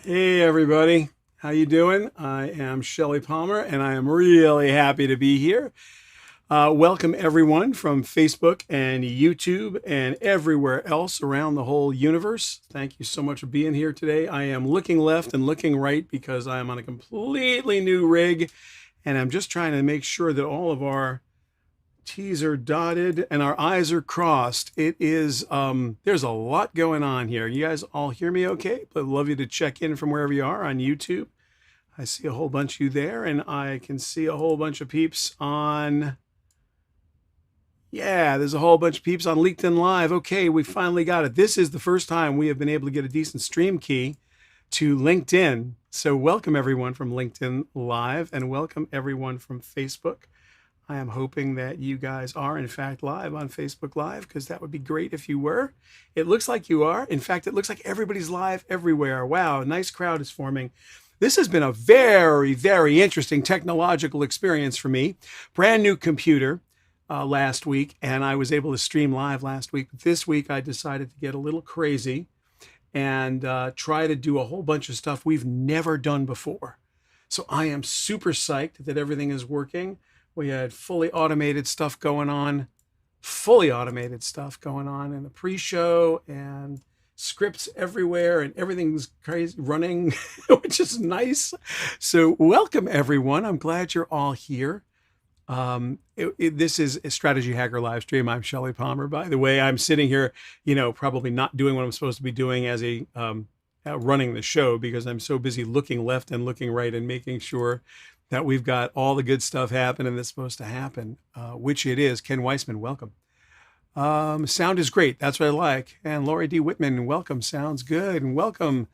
Hey everybody, how you doing? I am Shelly Palmer and I am really happy to be here. Welcome everyone from Facebook and YouTube and everywhere else around the whole universe. Thank you so much for being here today. I am looking left and looking right because I am on a completely new rig and I'm just trying to make sure that all of our T's are dotted and our I's are crossed. There's a lot going on here. You guys all hear me okay? But love you to check in from wherever you are on YouTube. I see a whole bunch of you there, and I can see a whole bunch of peeps on, yeah, there's a whole bunch of peeps on LinkedIn Live. Okay, we finally got it. This is the first time we have been able to get a decent stream key to LinkedIn. So welcome everyone from LinkedIn Live and welcome everyone from Facebook. I am hoping that you guys are, in fact, live on Facebook Live, because that would be great if you were. It looks like you are. In fact, it looks like everybody's live everywhere. Wow, a nice crowd is forming. This has been a very, very interesting technological experience for me. Brand new computer last week, and I was able to stream live last week. This week, I decided to get a little crazy and try to do a whole bunch of stuff we've never done before. So I am super psyched that everything is working. We had fully automated stuff going on in the pre-show and scripts everywhere and everything's crazy running, which is nice. So welcome everyone. I'm glad you're all here. This is a Strategy Hacker live stream. I'm Shelly Palmer. By the way, I'm sitting here, probably not doing what I'm supposed to be doing as running the show because I'm so busy looking left and looking right and making sure that we've got all the good stuff happening that's supposed to happen, which it is. Ken Weissman, welcome. Sound is great. That's what I like. And Lori D. Whitman, welcome. Sounds good. And welcome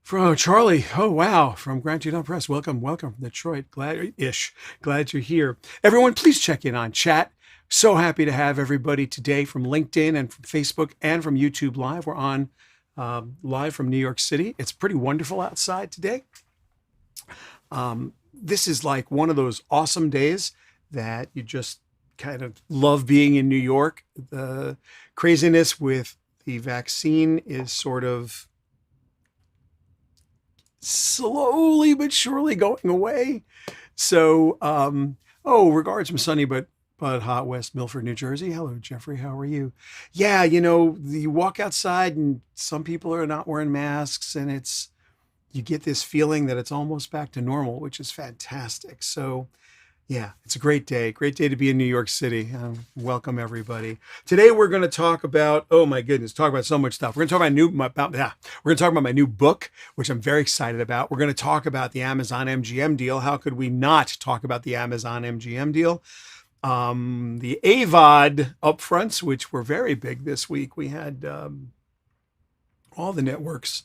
from Charlie. Oh, wow. From Grand Teton Press. Welcome from Detroit. Glad you're here. Everyone, please check in on chat. So happy to have everybody today from LinkedIn and from Facebook and from YouTube Live. We're on live from New York City. It's pretty wonderful outside today. This is like one of those awesome days that you just kind of love being in New York. The craziness with the vaccine is sort of slowly but surely going away. So, regards from sunny but hot West Milford, New Jersey. Hello, Jeffrey. How are you? Yeah, you walk outside and some people are not wearing masks and you get this feeling that it's almost back to normal, which is fantastic. So yeah, it's a great day to be in New York City. Welcome everybody. Today we're going to talk about, oh my goodness, talk about so much stuff. We're going to talk about my new book, which I'm very excited about. We're going to talk about the Amazon MGM deal. How could we not talk about the Amazon MGM deal? The AVOD upfronts, which were very big this week. We had all the networks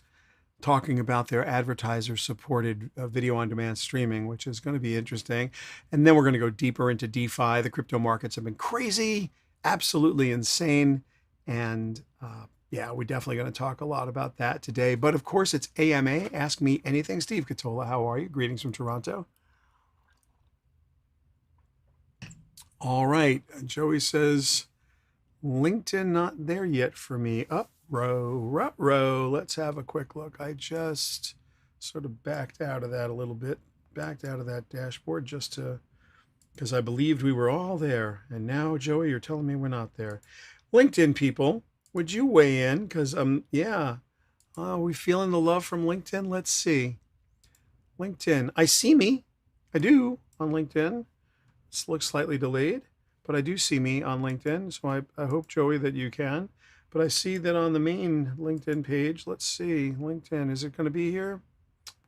talking about their advertiser-supported video on-demand streaming, which is going to be interesting. And then we're going to go deeper into DeFi. The crypto markets have been crazy, absolutely insane. And we're definitely going to talk a lot about that today. But of course, it's AMA. Ask Me Anything. Steve Catola, how are you? Greetings from Toronto. All right. Joey says, LinkedIn not there yet for me. Row. Let's have a quick look. I just sort of backed out of that a little bit, backed out of that dashboard because I believed we were all there. And now, Joey, you're telling me we're not there. LinkedIn people, would you weigh in? Because, are we feeling the love from LinkedIn? Let's see. LinkedIn. I see me. I do on LinkedIn. It looks slightly delayed, but I do see me on LinkedIn. So I hope, Joey, that you can. But I see that on the main LinkedIn page. Let's see. LinkedIn, is it going to be here?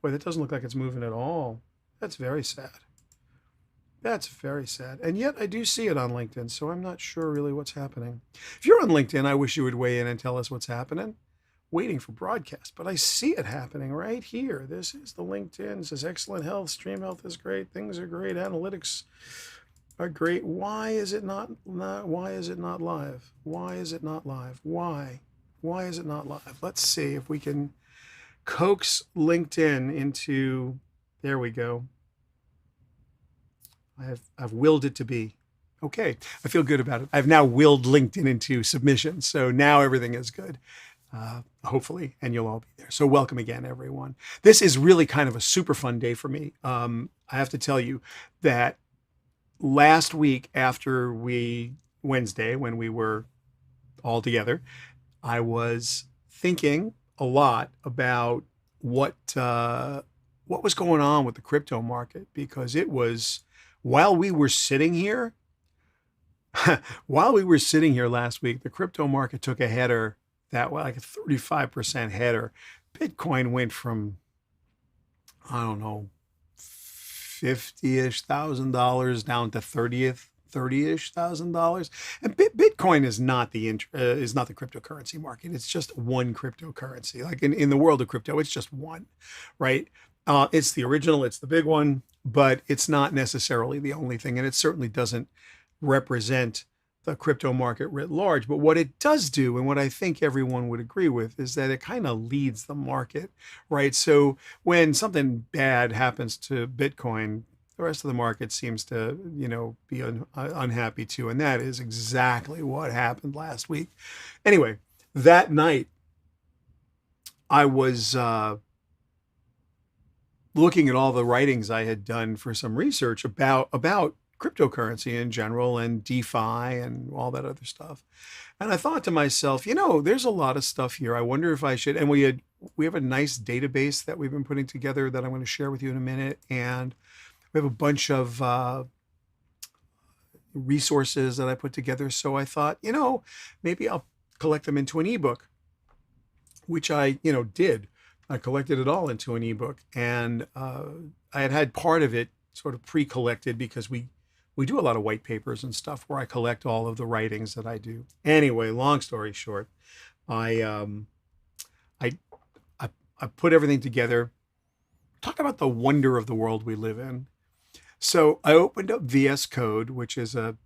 Boy, that doesn't look like it's moving at all. That's very sad. And yet I do see it on LinkedIn, so I'm not sure really what's happening. If you're on LinkedIn, I wish you would weigh in and tell us what's happening. Waiting for broadcast, but I see it happening right here. This is the LinkedIn. It says excellent health. Stream health is great. Things are great. Analytics are great. Why is it not live? Why is it not live? Why is it not live? Let's see if we can coax LinkedIn into, there we go. I've willed it to be. Okay, I feel good about it. I've now willed LinkedIn into submission. So now everything is good. hopefully, and you'll all be there. So welcome again, everyone. This is really kind of a super fun day for me. I have to tell you that last week after Wednesday, when we were all together, I was thinking a lot about what was going on with the crypto market, because it was while we were sitting here, while we were sitting here last week, the crypto market took a header like a 35% header. Bitcoin went from, I don't know, $50-ish thousand down to $30-ish thousand. And Bitcoin is not the cryptocurrency market. It's just one cryptocurrency. Like in the world of crypto, it's just one, right? It's the original, it's the big one, but it's not necessarily the only thing. And it certainly doesn't represent the crypto market writ large. But what it does do, and what I think everyone would agree with, is that it kind of leads the market, right? So when something bad happens to Bitcoin, the rest of the market seems to, be unhappy too. And that is exactly what happened last week. Anyway, that night, I was looking at all the writings I had done for some research about cryptocurrency in general and DeFi and all that other stuff. And I thought to myself, there's a lot of stuff here. I wonder if I should, and we have a nice database that we've been putting together that I'm going to share with you in a minute. And we have a bunch of resources that I put together. So I thought, maybe I'll collect them into an ebook, which I, did. I collected it all into an ebook, and I had part of it sort of pre-collected because we do a lot of white papers and stuff where I collect all of the writings that I do. Anyway, long story short, I put everything together. Talk about the wonder of the world we live in. So I opened up VS Code, which is a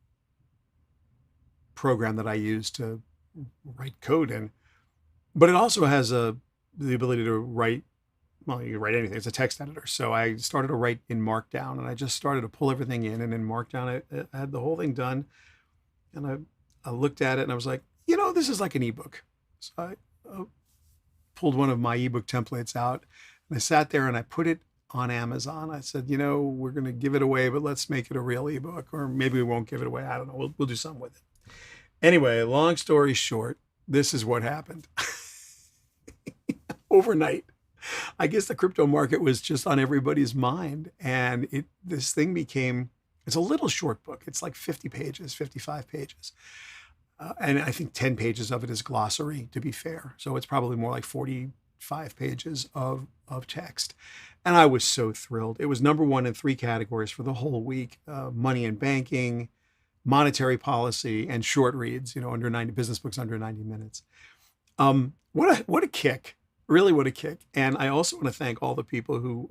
program that I use to write code in, but it also has the ability to write. Well, you can write anything. It's a text editor. So I started to write in Markdown, and I just started to pull everything in. And in Markdown, I had the whole thing done. And I looked at it and I was like, this is like an ebook. So I pulled one of my ebook templates out, and I sat there and I put it on Amazon. I said, we're going to give it away, but let's make it a real ebook, or maybe we won't give it away. I don't know. We'll do something with it. Anyway, long story short, this is what happened. Overnight, I guess the crypto market was just on everybody's mind. And this thing it's a little short book. It's like 50 pages, 55 pages. And I think 10 pages of it is glossary, to be fair. So it's probably more like 45 pages of text. And I was so thrilled. It was number one in 3 categories for the whole week: money and banking, monetary policy, and short reads, under 90 business books under 90 minutes. What a kick. Really, what a kick. And I also want to thank all the people who,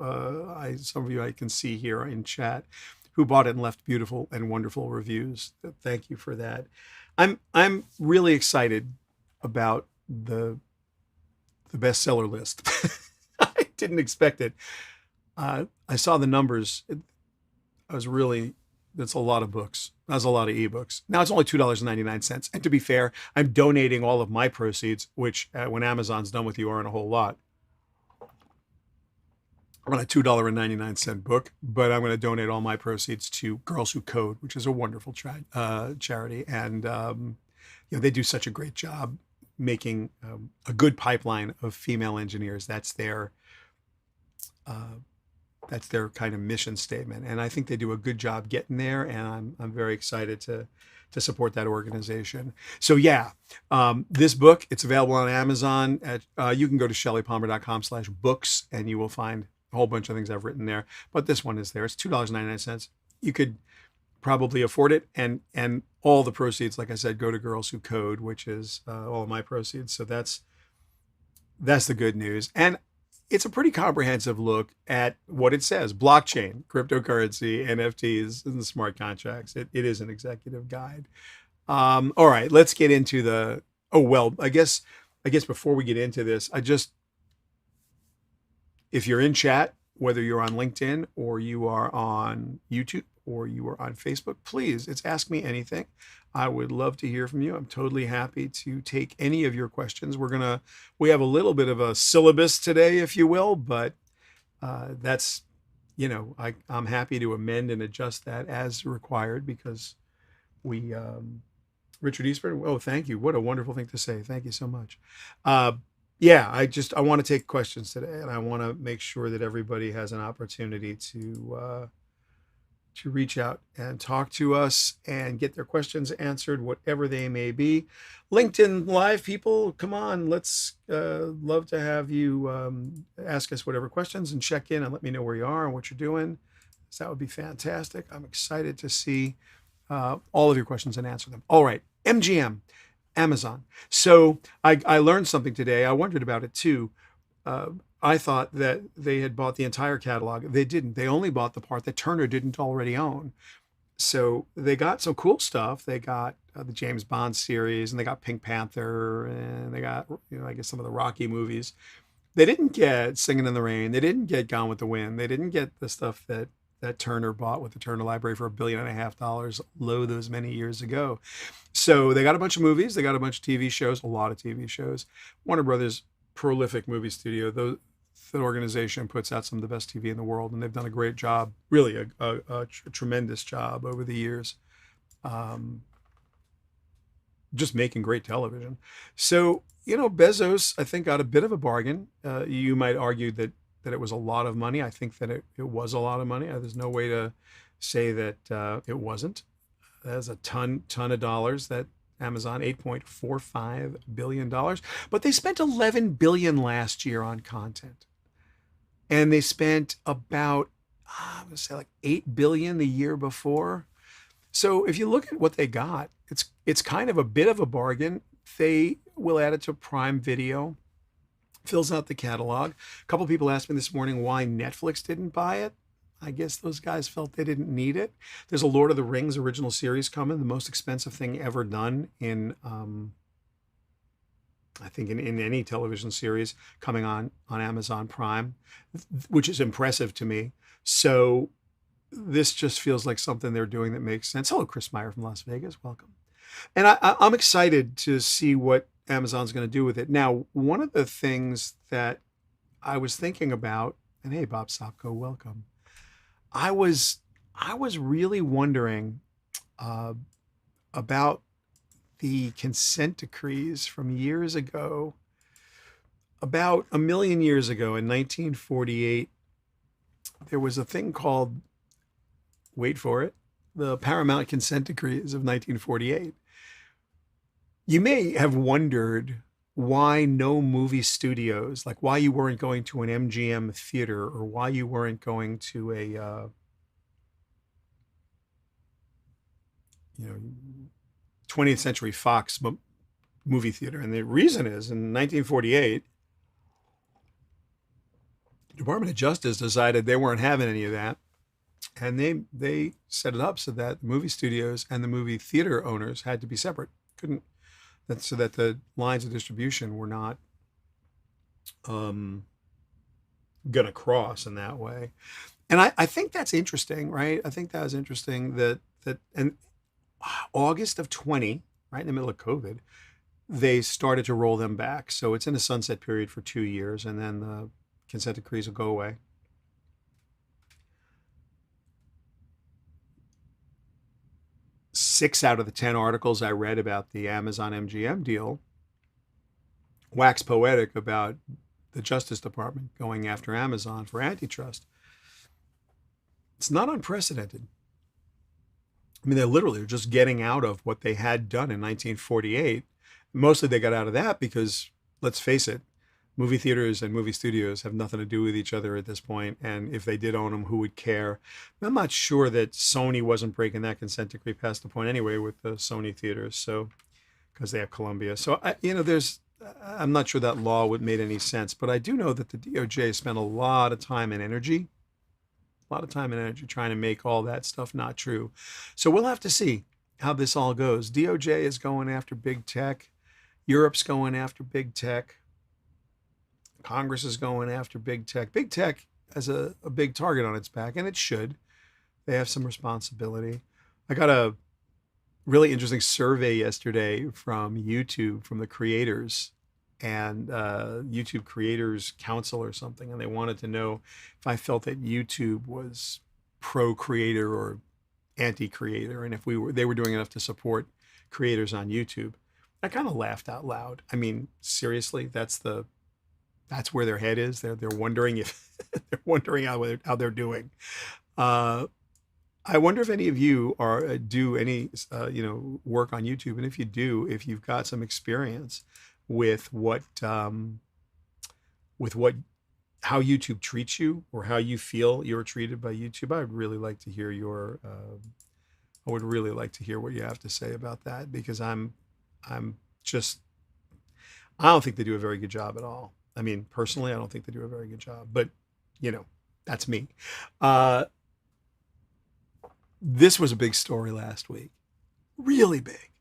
some of you I can see here in chat, who bought it and left beautiful and wonderful reviews. Thank you for that. I'm really excited about the bestseller list. I didn't expect it. I saw the numbers. That's a lot of books. That's a lot of ebooks. Now it's only $2.99. And to be fair, I'm donating all of my proceeds, which when Amazon's done with you aren't a whole lot. I'm on a $2.99 book, but I'm going to donate all my proceeds to Girls Who Code, which is a wonderful charity. And they do such a great job making a good pipeline of female engineers. That's their kind of mission statement. And I think they do a good job getting there. And I'm very excited to support that organization. So yeah, this book, it's available on Amazon. You can go to shellypalmer.com/books and you will find a whole bunch of things I've written there. But this one is there. It's $2.99. You could probably afford it. And all the proceeds, like I said, go to Girls Who Code, which is all of my proceeds. So that's the good news. And it's a pretty comprehensive look at what it says: blockchain, cryptocurrency, NFTs, and smart contracts. It is an executive guide. All right, let's get into I guess before we get into this, if you're in chat, whether you're on LinkedIn or you are on YouTube or you are on Facebook, please, it's Ask Me Anything. I would love to hear from you. I'm totally happy to take any of your questions. We have a little bit of a syllabus today, if you will, but that's, I'm happy to amend and adjust that as required because Richard Eastburn, oh, thank you. What a wonderful thing to say. Thank you so much. Yeah, I want to take questions today, and I want to make sure that everybody has an opportunity to reach out and talk to us and get their questions answered, whatever they may be. LinkedIn Live people, come on, let's love to have you ask us whatever questions and check in and let me know where you are and what you're doing. So that would be fantastic. I'm excited to see all of your questions and answer them. All right, MGM, Amazon. So I learned something today. I wondered about it too. I thought that they had bought the entire catalog. They didn't. They only bought the part that Turner didn't already own. So they got some cool stuff. They got the James Bond series, and they got Pink Panther, and they got, I guess some of the Rocky movies. They didn't get Singing in the Rain. They didn't get Gone with the Wind. They didn't get the stuff that Turner bought with the Turner Library for $1.5 billion lo those many years ago. So they got a bunch of movies. They got a bunch of TV shows, a lot of TV shows. Warner Brothers, prolific movie studio. That organization puts out some of the best TV in the world, and they've done a great job, really a tremendous job over the years, just making great television. So, Bezos, I think, got a bit of a bargain. You might argue that it was a lot of money. I think that it was a lot of money. There's no way to say that it wasn't. That's a ton of dollars that Amazon, $8.45 billion. But they spent $11 billion last year on content. And they spent about, I'm going to say like $8 billion the year before. So if you look at what they got, it's kind of a bit of a bargain. They will add it to Prime Video, fills out the catalog. A couple people asked me this morning why Netflix didn't buy it. I guess those guys felt they didn't need it. There's a Lord of the Rings original series coming, the most expensive thing ever done in, I think in any television series coming on Amazon Prime, which is impressive to me. So this just feels like something they're doing that makes sense. Hello, Chris Meyer from Las Vegas. Welcome. And I'm excited to see what Amazon's going to do with it. Now, one of the things that I was thinking about, and hey, Bob Sopko, welcome. I was really wondering about the consent decrees from years ago. About a million years ago in 1948, there was a thing called, wait for it, the Paramount consent decrees of 1948. You may have wondered why no movie studios, like why you weren't going to an MGM theater or why you weren't going to a, 20th Century Fox movie theater. And the reason is in 1948, the Department of Justice decided they weren't having any of that. And they set it up so that movie studios and the movie theater owners had to be separate. So that the lines of distribution were not going to cross in that way. And I think that's interesting, right? I think that was interesting that and August of 20, right in the middle of COVID, they started to roll them back. So it's in a sunset period for 2 years, and then the consent decrees will go away. Six out of the 10 articles I read about the Amazon MGM deal wax poetic about the Justice Department going after Amazon for antitrust. It's not unprecedented. I mean, they literally are just getting out of what they had done in 1948. Mostly they got out of that because, let's face it, movie theaters and movie studios have nothing to do with each other at this point. And if they did own them, who would care? I'm not sure that Sony wasn't breaking that consent decree past the point anyway with the Sony theaters. So, because they have Columbia. So, I'm not sure that law would made any sense, but I do know that the DOJ spent a lot of time and energy trying to make all that stuff not true. So we'll have to see how this all goes. DOJ is going after big tech. Europe's going after big tech. Congress is going after big tech. Big tech has a big target on its back, and it should. They have some responsibility. I got a really interesting survey yesterday from YouTube, from the creators and YouTube Creators Council or something, and they wanted to know if I felt that YouTube was pro-creator or anti-creator, and if they were doing enough to support creators on YouTube. I kind of laughed out loud. I mean, seriously, that's where their head is. They're wondering if they're wondering how they're doing. I wonder if any of you do any work on YouTube, and if you do, if you've got some experience with how YouTube treats you, or how you feel you're treated by YouTube. I would really like to hear what you have to say about that, because I don't think they do a very good job at all. I mean, personally, I don't think they do a very good job, but that's me. This was a big story last week, really big.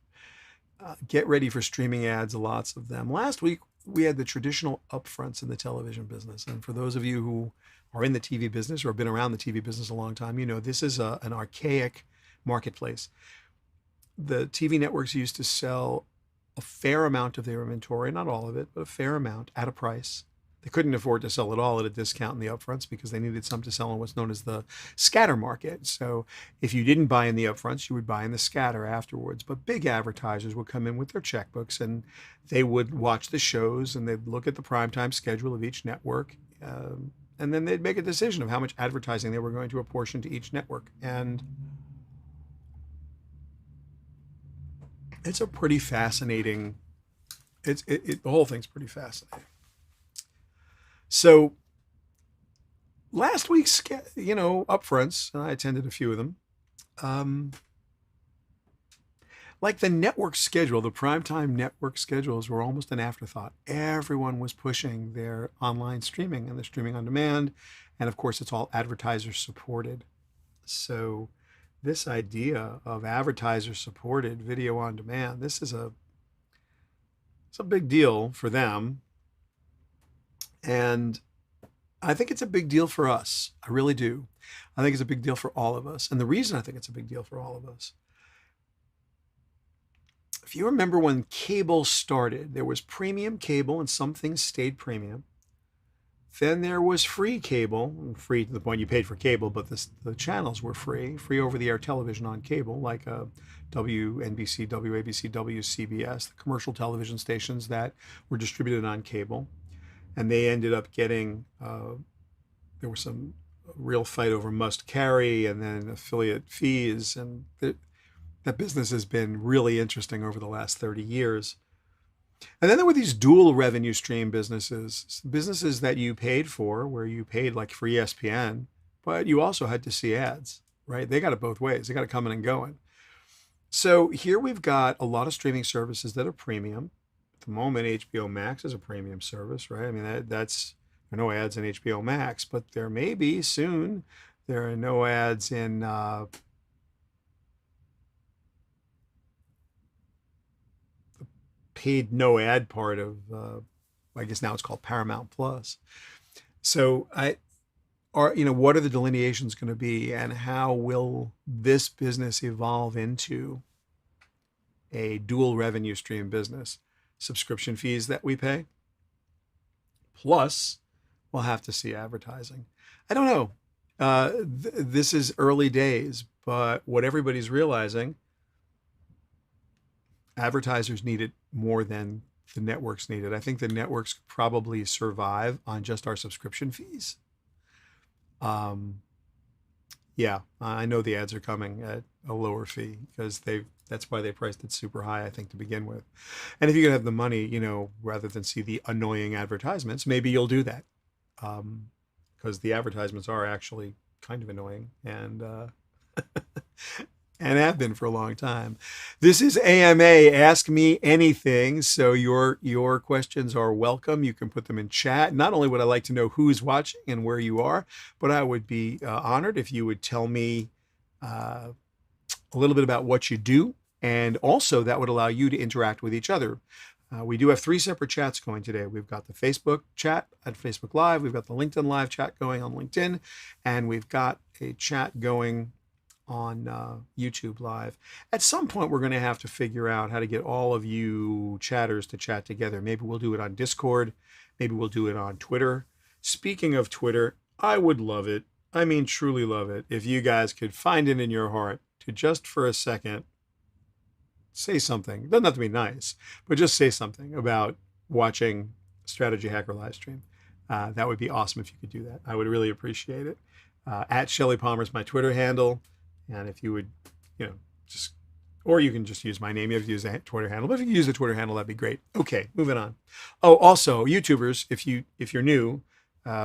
Get ready for streaming ads, lots of them. Last week, we had the traditional upfronts in the television business. And for those of you who are in the TV business or have been around the TV business a long time, this is an archaic marketplace. The TV networks used to sell a fair amount of their inventory, not all of it, but a fair amount at a price. They couldn't afford to sell it all at a discount in the upfronts because they needed some to sell in what's known as the scatter market. So if you didn't buy in the upfronts, you would buy in the scatter afterwards. But big advertisers would come in with their checkbooks, and they would watch the shows, and they'd look at the primetime schedule of each network. And then they'd make a decision of how much advertising they were going to apportion to each network. And it's a pretty fascinating, the whole thing's pretty fascinating. So last week's, upfronts, and I attended a few of them. Like the network schedule, the primetime network schedules were almost an afterthought. Everyone was pushing their online streaming and the streaming on demand. And of course, it's all advertiser supported. So this idea of advertiser supported video on demand, it's a big deal for them. And I think it's a big deal for us. I really do. I think it's a big deal for all of us. And the reason I think it's a big deal for all of us, if you remember when cable started, there was premium cable and some things stayed premium. Then there was free cable, free to the point you paid for cable, but the channels were free over-the-air television on cable, like WNBC, WABC, WCBS, the commercial television stations that were distributed on cable. And they ended up getting, there was some real fight over must carry and then affiliate fees. And that business has been really interesting over the last 30 years. And then there were these dual revenue stream businesses that you paid for, where you paid like for ESPN, but you also had to see ads, right? They got it both ways. They got it coming and going. So here we've got a lot of streaming services that are premium. At the moment, HBO Max is a premium service, right? I mean, there are no ads in HBO Max, but there may be soon. There are no ads in the paid no ad part of, I guess now it's called Paramount Plus. So what are the delineations going to be, and how will this business evolve into a dual revenue stream business? Subscription fees that we pay, plus we'll have to see advertising. I don't know. This is early days, but what everybody's realizing, advertisers need it more than the networks need it. I think the networks could probably survive on just our subscription fees. Yeah, I know the ads are coming at a lower fee because that's why they priced it super high, I think, to begin with. And if you could have the money, rather than see the annoying advertisements, maybe you'll do that. Because the advertisements are actually kind of annoying and and have been for a long time. This is AMA, Ask Me Anything. So your questions are welcome. You can put them in chat. Not only would I like to know who's watching and where you are, but I would be honored if you would tell me a little bit about what you do. And also that would allow you to interact with each other. We do have 3 separate chats going today. We've got the Facebook chat at Facebook Live. We've got the LinkedIn Live chat going on LinkedIn. And we've got a chat going on YouTube Live. At some point, we're going to have to figure out how to get all of you chatters to chat together. Maybe we'll do it on Discord. Maybe we'll do it on Twitter. Speaking of Twitter, I would love it. I mean, truly love it if you guys could find it in your heart to just for a second say something. It doesn't have to be nice, but just say something about watching Strategy Hacker Livestream. That would be awesome if you could do that. I would really appreciate it. At Shelly Palmer is my Twitter handle. And if you would, just, or you can just use my name. You have to use the Twitter handle. But if you can use the Twitter handle, that'd be great. Okay, moving on. Oh, also, YouTubers, if you're new,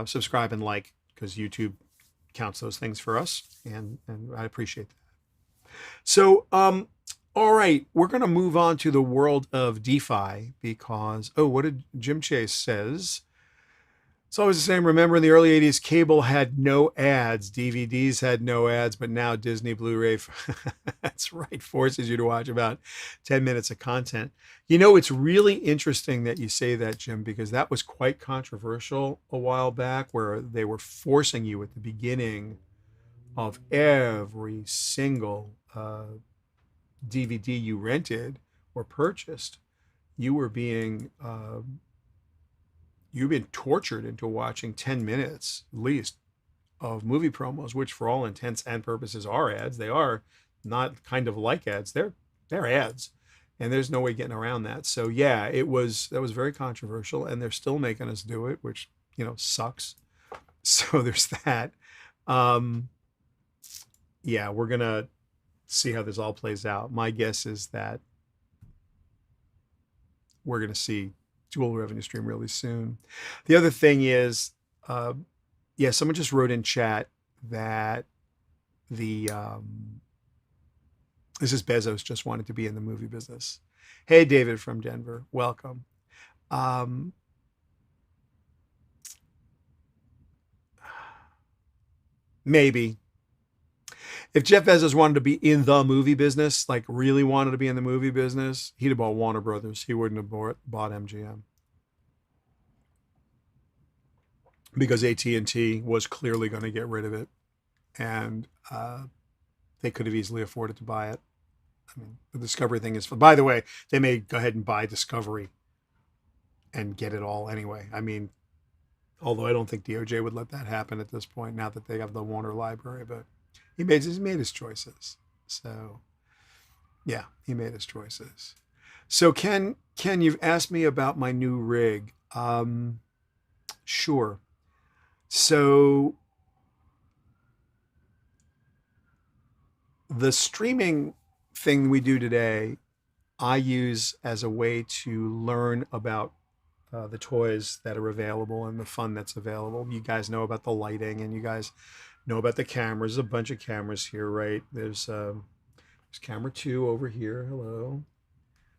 subscribe and like, because YouTube counts those things for us. And I appreciate that. So, all right, we're going to move on to the world of DeFi because, what did Jim Chase says? It's always the same. Remember in the early 80s, cable had no ads. DVDs had no ads, but now Disney Blu-ray, that's right, forces you to watch about 10 minutes of content. It's really interesting that you say that, Jim, because that was quite controversial a while back where they were forcing you at the beginning of every single DVD you rented or purchased, you've been tortured into watching 10 minutes at least of movie promos, which for all intents and purposes are ads. They are not kind of like ads. They're ads, and there's no way getting around that. So yeah, that was very controversial, and they're still making us do it, which sucks. So there's that. Yeah, we're gonna see how this all plays out. My guess is that we're going to see dual revenue stream really soon. The other thing is, someone just wrote in chat that this is Bezos just wanted to be in the movie business. Hey, David from Denver, welcome. Maybe. If Jeff Bezos wanted to be in the movie business, like really wanted to be in the movie business, he'd have bought Warner Brothers. He wouldn't have bought MGM. Because AT&T was clearly going to get rid of it. And they could have easily afforded to buy it. I mean, the Discovery thing is, by the way, they may go ahead and buy Discovery and get it all anyway. I mean, although I don't think DOJ would let that happen at this point, now that they have the Warner library, but he made his choices. So, yeah, he made his choices. So, Ken, you've asked me about my new rig. Sure. So, the streaming thing we do today, I use as a way to learn about the toys that are available and the fun that's available. You guys know about the lighting, and you guys know about the cameras. There's a bunch of cameras here, right? There's camera 2 over here. Hello.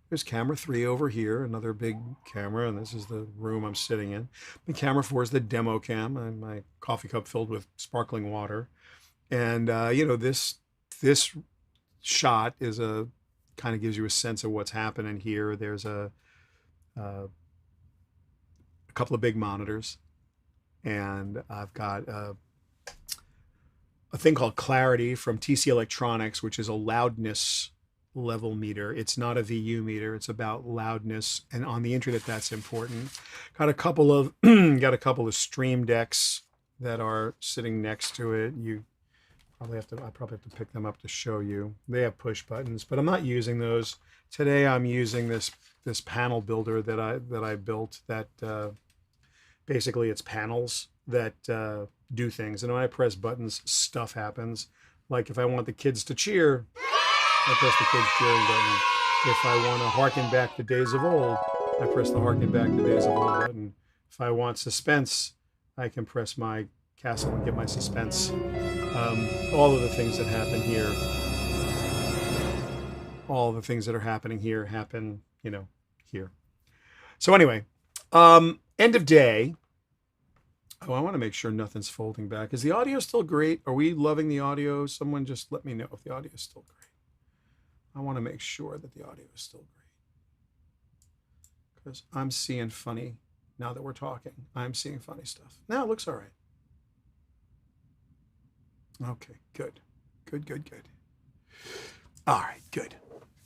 There's camera 3 over here, another big camera, and this is the room I'm sitting in. The camera 4 is the demo cam, and my coffee cup filled with sparkling water. And this shot is kind of gives you a sense of what's happening here. There's a couple of big monitors, and I've got a thing called Clarity from TC Electronics, which is a loudness level meter. It's not a VU meter. It's about loudness, and on the internet, that's important. Got a couple of Stream Decks that are sitting next to it. I probably have to pick them up to show you. They have push buttons, but I'm not using those today. I'm using this panel builder that I built that basically it's panels that do things, and when I press buttons, stuff happens. Like if I want the kids to cheer, I press the kids cheering button. If I want to harken back the days of old, I press the harken back the days of old button. If I want suspense, I can press my castle and get my suspense. All of the things that happen here, all the things that are happening here happen, here. So anyway, end of day. Oh, I want to make sure nothing's folding back. Is the audio still great? Are we loving the audio? Someone just let me know if the audio is still great. I want to make sure that the audio is still great. Because I'm seeing funny, now that we're talking, I'm seeing funny stuff. Now it looks all right. Okay, good. Good. All right, good.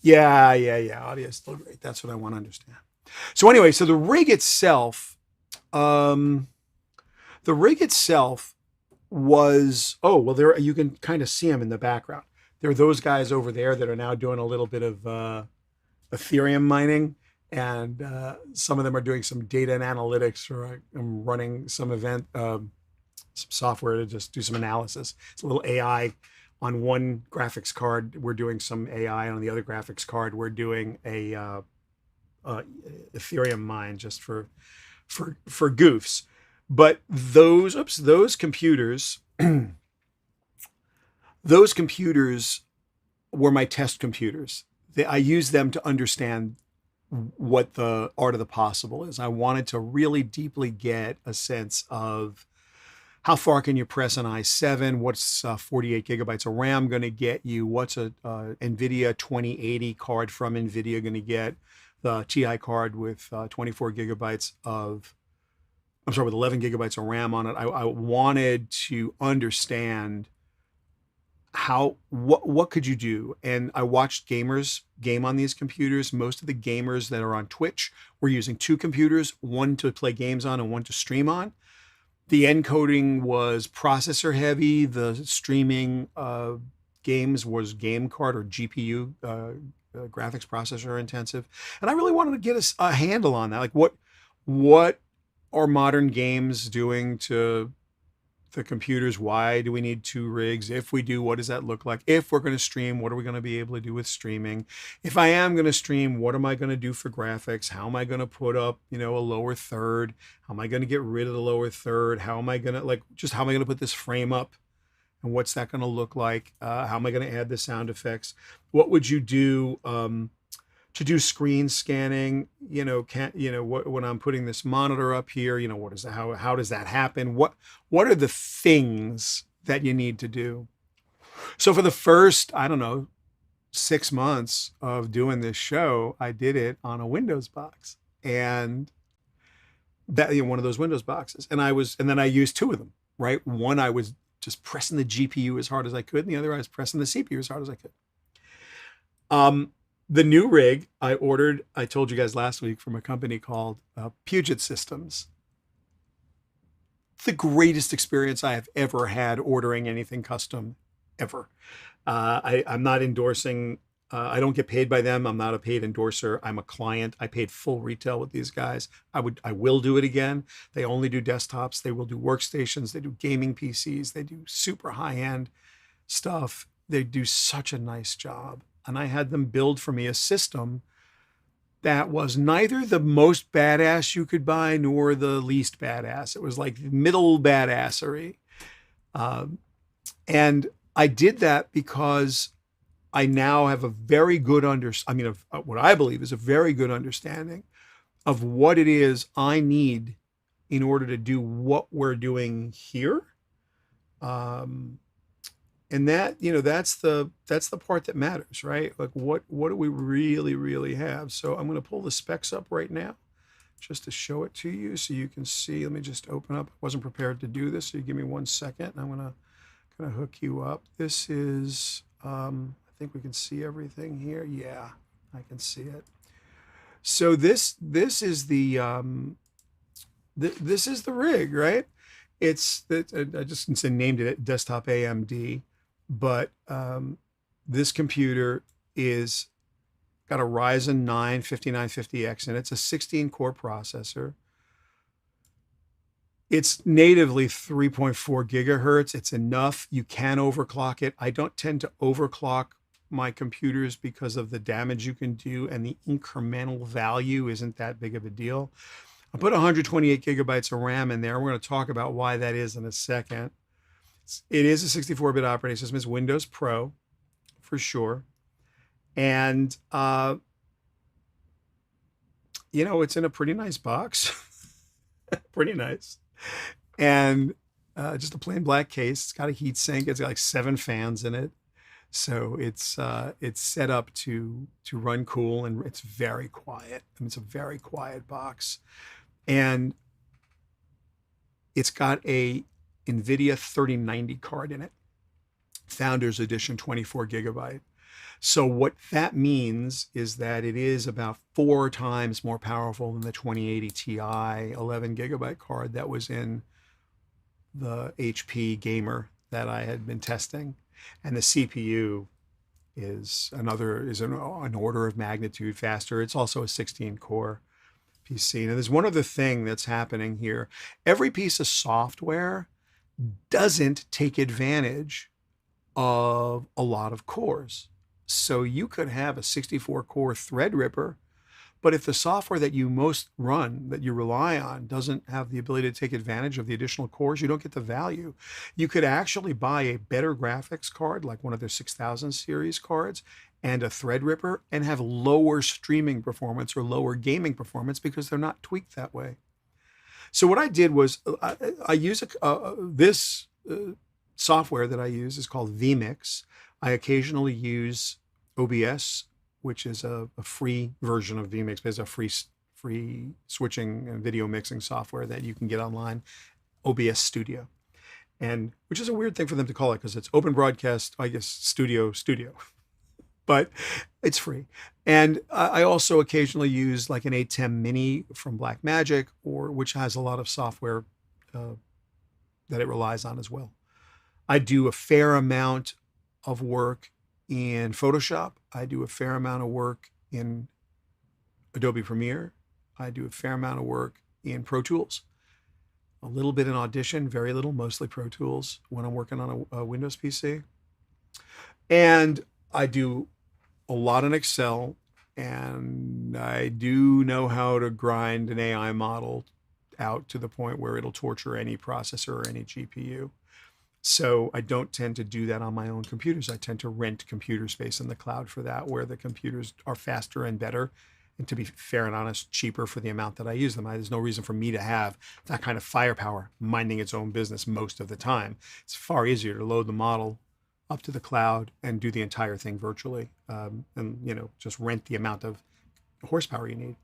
Yeah. Audio is still great. That's what I want to understand. So anyway, so um, the rig itself was, oh, well, there, you can kind of see them in the background. There are those guys over there that are now doing a little bit of Ethereum mining, and some of them are doing some data and analytics, or I'm running some some software to just do some analysis. It's a little AI on one graphics card. We're doing some AI on the other graphics card. We're doing a Ethereum mine just for goofs. But those computers, those computers were my test computers. I used them to understand what the art of the possible is. I wanted to really deeply get a sense of how far can you press an i7? What's 48 gigabytes of RAM going to get you? What's a NVIDIA 2080 card from NVIDIA going to get? The TI card with 24 gigabytes of, I'm sorry, with 11 gigabytes of RAM on it. I wanted to understand what could you do. And I watched gamers game on these computers. Most of the gamers that are on Twitch were using two computers, one to play games on and one to stream on. The encoding was processor heavy. The streaming games was game card or GPU, graphics processor intensive. And I really wanted to get a handle on that. Like what are modern games doing to the computers? Why do we need two rigs? If we do, what does that look like? If we're going to stream, what are we going to be able to do with streaming? If I am going to stream, what am I going to do for graphics? How am I going to put up, a lower third? How am I going to get rid of the lower third? How am I going to how am I going to put this frame up? And what's that going to look like? How am I going to add the sound effects? What would you do to do screen scanning? When I'm putting this monitor up here, what is that? How does that happen? What are the things that you need to do? So for the first, I don't know, 6 months of doing this show, I did it on a Windows box, and that, one of those Windows boxes. And then I used two of them, right? One, I was just pressing the GPU as hard as I could, and the other I was pressing the CPU as hard as I could. The new rig I ordered, I told you guys last week, from a company called Puget Systems. The greatest experience I have ever had ordering anything custom, ever. I'm not endorsing. I don't get paid by them. I'm not a paid endorser. I'm a client. I paid full retail with these guys. I will do it again. They only do desktops. They will do workstations. They do gaming PCs. They do super high-end stuff. They do such a nice job. And I had them build for me a system that was neither the most badass you could buy nor the least badass. It was like middle badassery. And I did that because I now have a very good of what I believe is a very good understanding of what it is I need in order to do what we're doing here. And that, that's the part that matters, right? Like what do we really, really have? So I'm going to pull the specs up right now just to show it to you so you can see. Let me just open up. I wasn't prepared to do this, so you give me 1 second. I'm going to kind of hook you up. This is, I think we can see everything here. Yeah, I can see it. So this is the this is the rig, right? I just named it Desktop AMD. But this computer is got a Ryzen 9 5950X, and it's a 16-core processor. It's natively 3.4 gigahertz. It's enough. You can overclock it. I don't tend to overclock my computers because of the damage you can do, and the incremental value isn't that big of a deal. I put 128 gigabytes of RAM in there. We're going to talk about why that is in a second. It is a 64-bit operating system. It's Windows Pro, for sure. And, it's in a pretty nice box. Pretty nice. And just a plain black case. It's got a heat sink. It's got like 7 fans in it. So it's set up to run cool, and it's very quiet. I mean, it's a very quiet box. And it's got a NVIDIA 3090 card in it, Founders Edition, 24 gigabyte. So what that means is that it is about 4 times more powerful than the 2080 Ti 11 gigabyte card that was in the HP Gamer that I had been testing. And the CPU is an order of magnitude faster. It's also a 16 core PC. Now, there's one other thing that's happening here. Every piece of software doesn't take advantage of a lot of cores. So you could have a 64 core Threadripper, but if the software that you most run, that you rely on, doesn't have the ability to take advantage of the additional cores, you don't get the value. You could actually buy a better graphics card, like one of their 6000 series cards, and a Threadripper, and have lower streaming performance or lower gaming performance because they're not tweaked that way. So what I did was I use this software that I use is called vMix. I occasionally use OBS, which is a free version of vMix, but it's a free switching and video mixing software that you can get online, OBS Studio, and which is a weird thing for them to call it because it's Open Broadcast, I guess, Studio, but it's free. And I also occasionally use like an ATEM Mini from Blackmagic, which has a lot of software that it relies on as well. I do a fair amount of work in Photoshop. I do a fair amount of work in Adobe Premiere. I do a fair amount of work in Pro Tools, a little bit in Audition, very little, mostly Pro Tools when I'm working on a Windows PC. And I do a lot in Excel, and I do know how to grind an AI model out to the point where it'll torture any processor or any GPU. So I don't tend to do that on my own computers. I tend to rent computer space in the cloud for that, where the computers are faster and better, and to be fair and honest, cheaper for the amount that I use them. There's no reason for me to have that kind of firepower minding its own business most of the time. It's far easier to load the model up to the cloud and do the entire thing virtually, and just rent the amount of horsepower you need.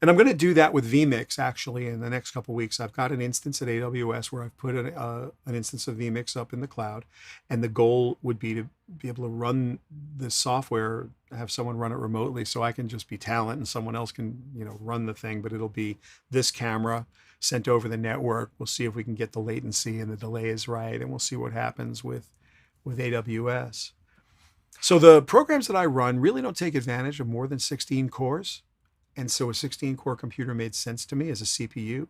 And I'm going to do that with vMix actually in the next couple of weeks. I've got an instance at AWS where I've put an instance of vMix up in the cloud, and the goal would be to be able to run this software, have someone run it remotely, so I can just be talent and someone else can run the thing. But it'll be this camera sent over the network. We'll see if we can get the latency and the delay is right, and we'll see what happens with AWS. So the programs that I run really don't take advantage of more than 16 cores. And so a 16-core computer made sense to me as a CPU.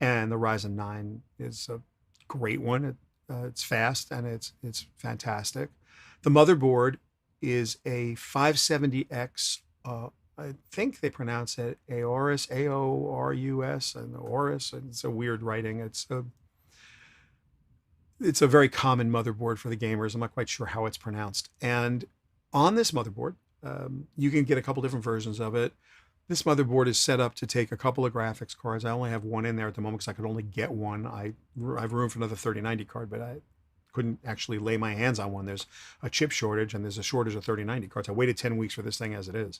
And the Ryzen 9 is a great one. It's fast and it's fantastic. The motherboard is a 570X, I think they pronounce it Aorus, A-O-R-U-S, and Aorus. It's a weird writing. It's a very common motherboard for the gamers. I'm not quite sure how it's pronounced. And on this motherboard, you can get a couple different versions of it. This motherboard is set up to take a couple of graphics cards. I only have one in there at the moment because I could only get one. I have room for another 3090 card, but I couldn't actually lay my hands on one. There's a chip shortage, and there's a shortage of 3090 cards. I waited 10 weeks for this thing as it is.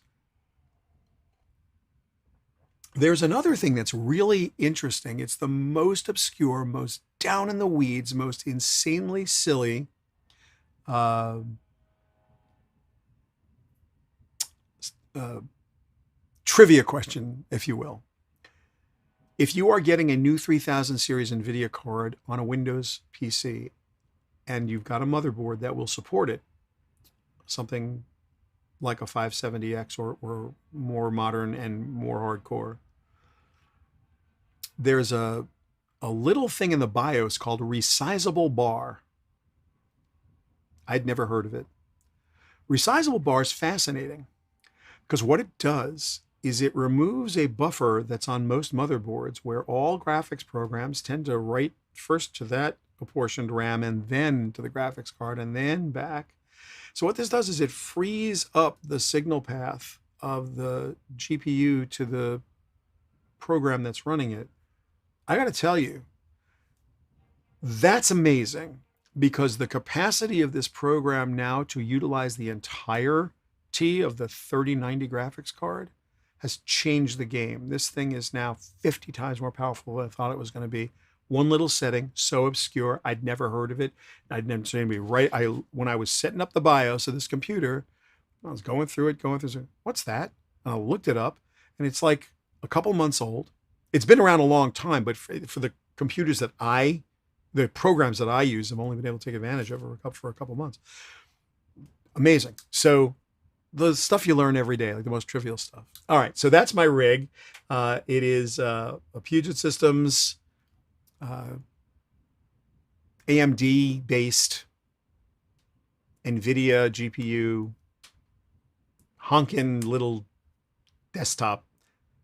There's another thing that's really interesting. It's the most obscure, most down in the weeds, most insanely silly trivia question, if you will. If you are getting a new 3000 series NVIDIA card on a Windows PC and you've got a motherboard that will support it, something like a 570X or more modern and more hardcore, there's a little thing in the BIOS called resizable bar. I'd never heard of it. Resizable bar is fascinating because what it does is it removes a buffer that's on most motherboards where all graphics programs tend to write first to that apportioned RAM and then to the graphics card and then back. So what this does is it frees up the signal path of the GPU to the program that's running it. I got to tell you, that's amazing because the capacity of this program now to utilize the entirety of the 3090 graphics card has changed the game. This thing is now 50 times more powerful than I thought it was going to be. One little setting, so obscure, I'd never heard of it. I'd never seen it be right. When I was setting up the BIOS of this computer, I was going through it. What's that? And I looked it up, and it's like a couple months old. It's been around a long time, but for the computers the programs that I use, I've only been able to take advantage of for a couple months. Amazing. So the stuff you learn every day, like the most trivial stuff. All right, so that's my rig. It is a Puget Systems AMD based NVIDIA GPU, honking little desktop.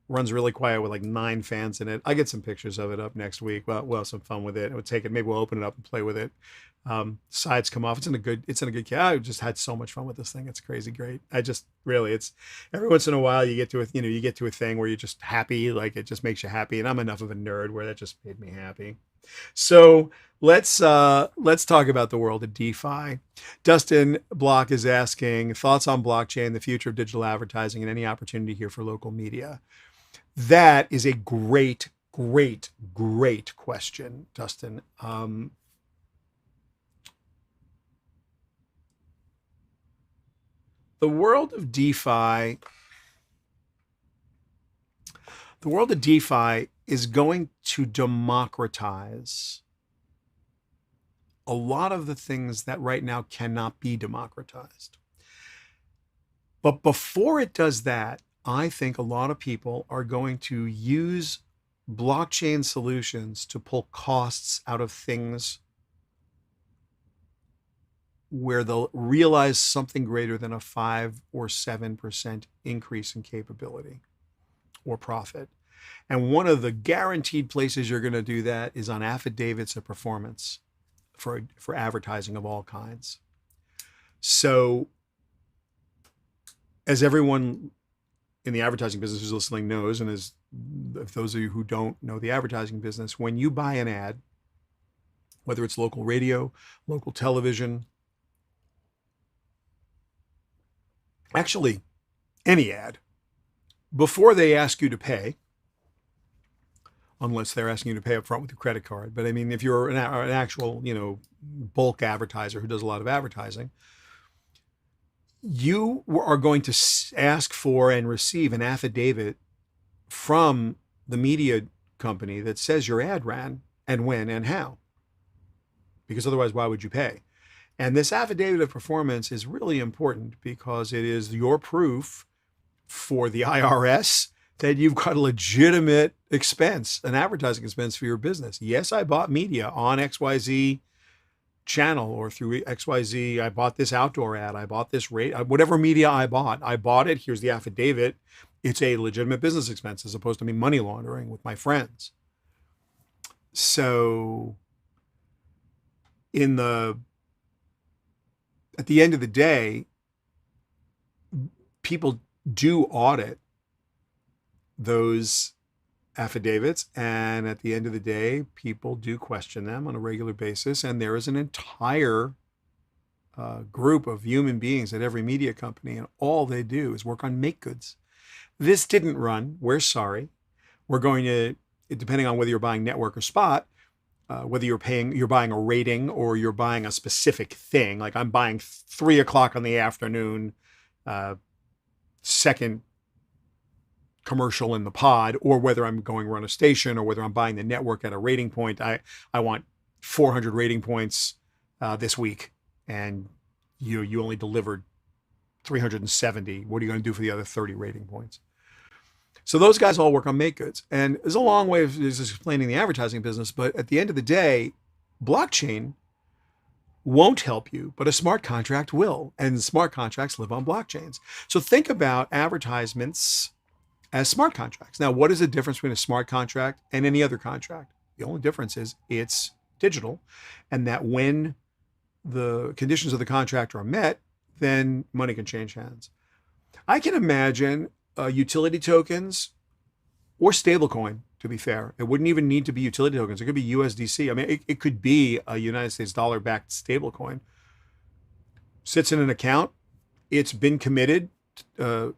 Runs really quiet with like 9 fans in it. I get some pictures of it up next week. Well, we'll have some fun with it. Maybe we'll open it up and play with it. Sides come off. It's in a good kit. I just had so much fun with this thing. It's crazy great. It's every once in a while you get to a thing where you're just happy, like it just makes you happy. And I'm enough of a nerd where that just made me happy. So let's talk about the world of DeFi. Dustin Block is asking thoughts on blockchain, the future of digital advertising, and any opportunity here for local media. That is a great, great, great question, Dustin. The world of DeFi is going to democratize a lot of the things that right now cannot be democratized. But before it does that, I think a lot of people are going to use blockchain solutions to pull costs out of things where they'll realize something greater than a 5 or 7% increase in capability or profit. And one of the guaranteed places you're going to do that is on affidavits of performance for advertising of all kinds. So as everyone in the advertising business who's listening knows, and as if those of you who don't know the advertising business, when you buy an ad, whether it's local radio, local television, actually any ad, before they ask you to pay, unless they're asking you to pay up front with your credit card. But I mean, if you're an actual, bulk advertiser who does a lot of advertising, you are going to ask for and receive an affidavit from the media company that says your ad ran and when and how. Because otherwise, why would you pay? And this affidavit of performance is really important because it is your proof for the IRS that you've got a legitimate expense, an advertising expense for your business. Yes, I bought media on XYZ channel or through XYZ. I bought this outdoor ad. I bought this whatever media I bought it. Here's the affidavit. It's a legitimate business expense as opposed to me money laundering with my friends. So at the end of the day, people do audit those affidavits, and at the end of the day, people do question them on a regular basis, and there is an entire group of human beings at every media company, and all they do is work on make goods. This didn't run. We're sorry. We're going to, depending on whether you're buying network or spot, whether you're buying a rating or you're buying a specific thing, like I'm buying 3 o'clock in the afternoon, second commercial in the pod, or whether I'm going run a station, or whether I'm buying the network at a rating point. I want 400 rating points this week, and you only delivered 370. What are you going to do for the other 30 rating points? So those guys all work on make goods. And there's a long way of just explaining the advertising business, but at the end of the day, blockchain won't help you, but a smart contract will. And smart contracts live on blockchains. So think about advertisements as smart contracts. Now, what is the difference between a smart contract and any other contract? The only difference is it's digital, and that when the conditions of the contract are met, then money can change hands. I can imagine utility tokens or stablecoin, to be fair. It wouldn't even need to be utility tokens. It could be USDC. I mean, it could be a United States dollar-backed stablecoin. Sits in an account. It's been committed, but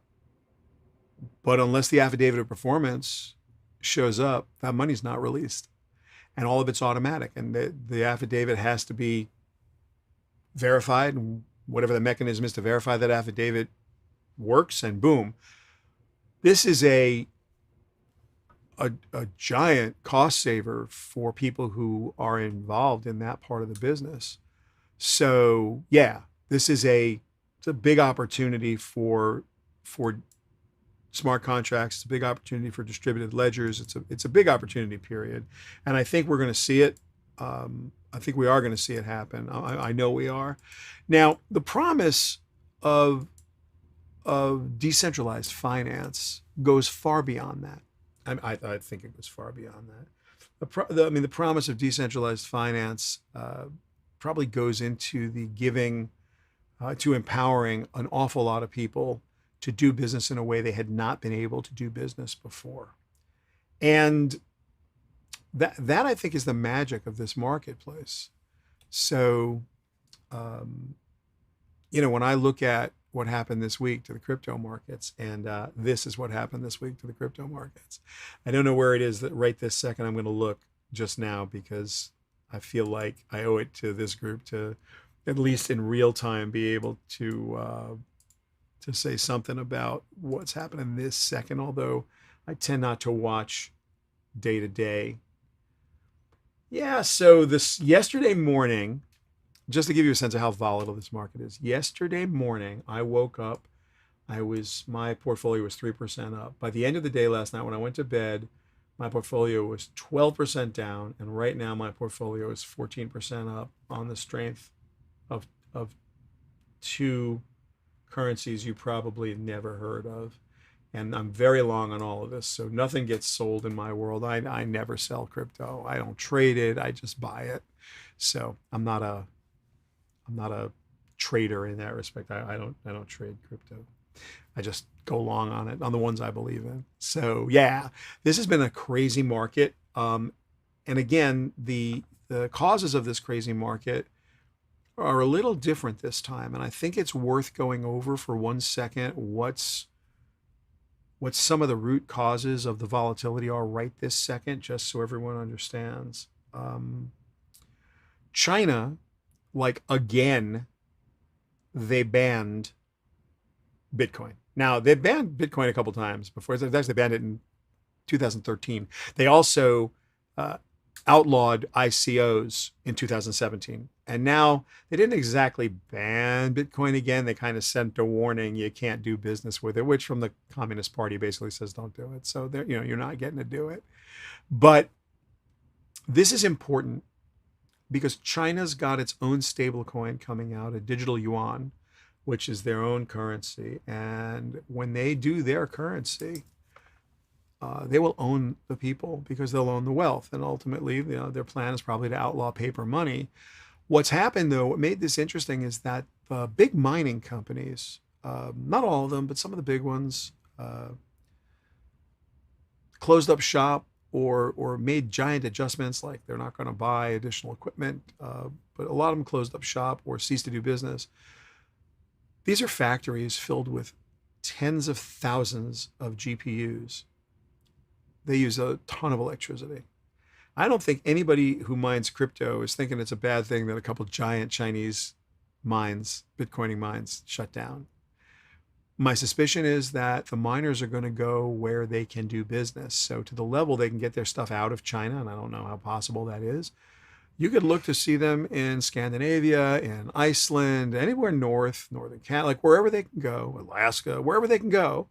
unless the affidavit of performance shows up, that money's not released. And all of it's automatic. And the affidavit has to be verified. And whatever the mechanism is to verify that affidavit works, and boom. This is a giant cost saver for people who are involved in that part of the business. So yeah, it's a big opportunity for smart contracts. It's a big opportunity for distributed ledgers. It's a big opportunity period, and I think we're going to see it. I think we are going to see it happen. I know we are. Now, the promise of decentralized finance goes far beyond that. I think it goes far beyond that. The promise of decentralized finance probably goes into the giving, to empowering an awful lot of people to do business in a way they had not been able to do business before. And that I think is the magic of this marketplace. So, when I look at what happened this week to the crypto markets, and this is what happened this week to the crypto markets. I don't know where it is that right this second I'm going to look just now, because I feel like I owe it to this group to, at least in real time, be able to say something about what's happening this second, although I tend not to watch day to day. Yeah, so yesterday morning, just to give you a sense of how volatile this market is, yesterday morning I woke up, my portfolio was 3% up. By the end of the day last night when I went to bed, my portfolio was 12% down, and right now my portfolio is 14% up on the strength of two currencies you probably never heard of. And I'm very long on all of this, so nothing gets sold in my world. I never sell crypto. I don't trade it. I just buy it. So I'm not a trader in that respect. I don't trade crypto. I just go long on it, on the ones I believe in. So yeah, this has been a crazy market. And again, the causes of this crazy market are a little different this time. And I think it's worth going over for 1 second what's some of the root causes of the volatility are right this second, just so everyone understands. China, again, they banned Bitcoin. Now, they've banned Bitcoin a couple times before. They actually banned it in 2013. They also outlawed ICOs in 2017. And now they didn't exactly ban Bitcoin again. They kind of sent a warning, you can't do business with it, which from the Communist Party basically says don't do it. So you're not getting to do it. But this is important because China's got its own stable coin coming out, a digital yuan, which is their own currency. And when they do their currency, they will own the people because they'll own the wealth. And ultimately, their plan is probably to outlaw paper money. What's happened, though, what made this interesting is that big mining companies, not all of them, but some of the big ones, closed up shop or made giant adjustments, like they're not going to buy additional equipment, but a lot of them closed up shop or ceased to do business. These are factories filled with tens of thousands of GPUs. They use a ton of electricity. I don't think anybody who mines crypto is thinking it's a bad thing that a couple giant Chinese mines, Bitcoining mines, shut down. My suspicion is that the miners are going to go where they can do business. So to the level they can get their stuff out of China, and I don't know how possible that is. You could look to see them in Scandinavia, in Iceland, anywhere northern Canada, wherever they can go, Alaska, wherever they can go,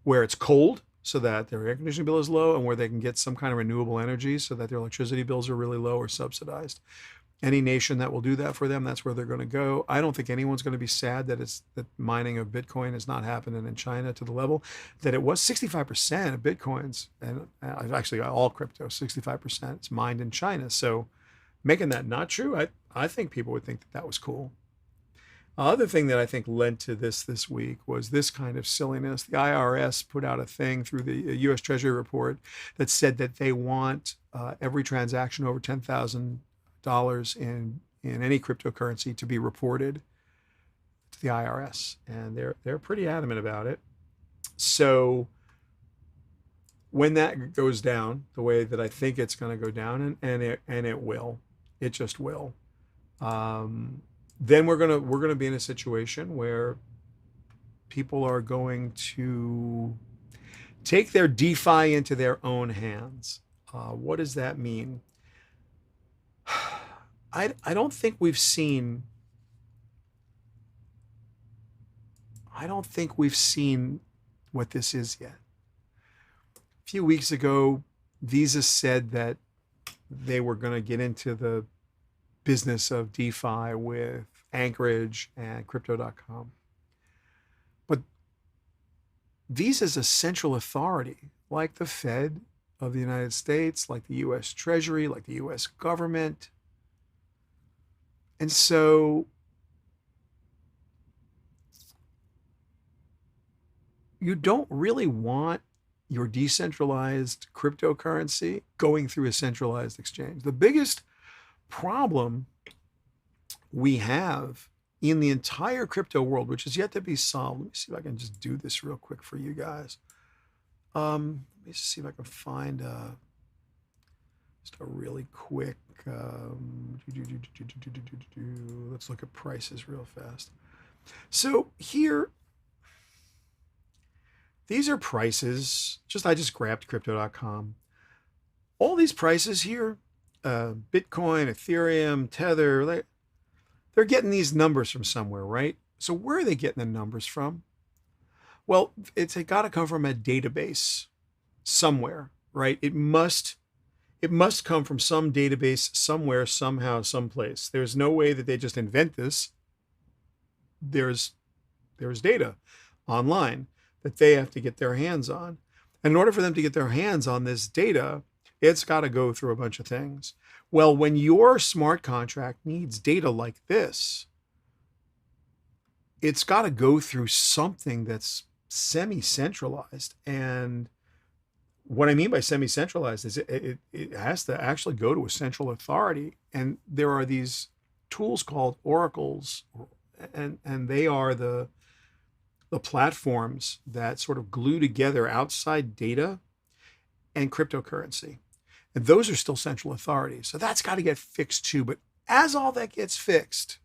where it's cold so that their air conditioning bill is low, and where they can get some kind of renewable energy so that their electricity bills are really low or subsidized. Any nation that will do that for them, that's where they're going to go. I don't think anyone's going to be sad that that mining of Bitcoin is not happening in China to the level that it was. 65% of Bitcoins, and actually all crypto, 65% is mined in China. So making that not true, I think people would think that was cool. Other thing that I think led to this week was this kind of silliness. The IRS put out a thing through the U.S. Treasury report that said that they want every transaction over $10,000 in any cryptocurrency to be reported to the IRS, and they're pretty adamant about it. So when that goes down the way that I think it's going to go down, and it will, it just will. Then we're gonna be in a situation where people are going to take their DeFi into their own hands. What does that mean? I don't think we've seen. I don't think we've seen what this is yet. A few weeks ago, Visa said that they were going to get into the business of DeFi with Anchorage and Crypto.com. But Visa is a central authority, like the Fed of the United States, like the U.S. Treasury, like the U.S. government. And so you don't really want your decentralized cryptocurrency going through a centralized exchange. The biggest problem we have in the entire crypto world, which is yet to be solved. Let me see if I can just do this real quick for you guys. Let me see if I can find just a really quick, let's look at prices real fast. So here, these are prices, I just grabbed crypto.com. All these prices here, Bitcoin, Ethereum, Tether, they're getting these numbers from somewhere, right? So where are they getting the numbers from? Well, it's got to come from a database somewhere, right? It must come from some database somewhere, somehow, someplace. There's no way that they just invent this. There's data online that they have to get their hands on. And in order for them to get their hands on this data, it's got to go through a bunch of things. Well, when your smart contract needs data like this, it's got to go through something that's semi-centralized. And what I mean by semi-centralized is it has to actually go to a central authority. And there are these tools called oracles, and they are the platforms that sort of glue together outside data and cryptocurrency. And those are still central authorities. So that's got to get fixed too. But as all that gets fixed,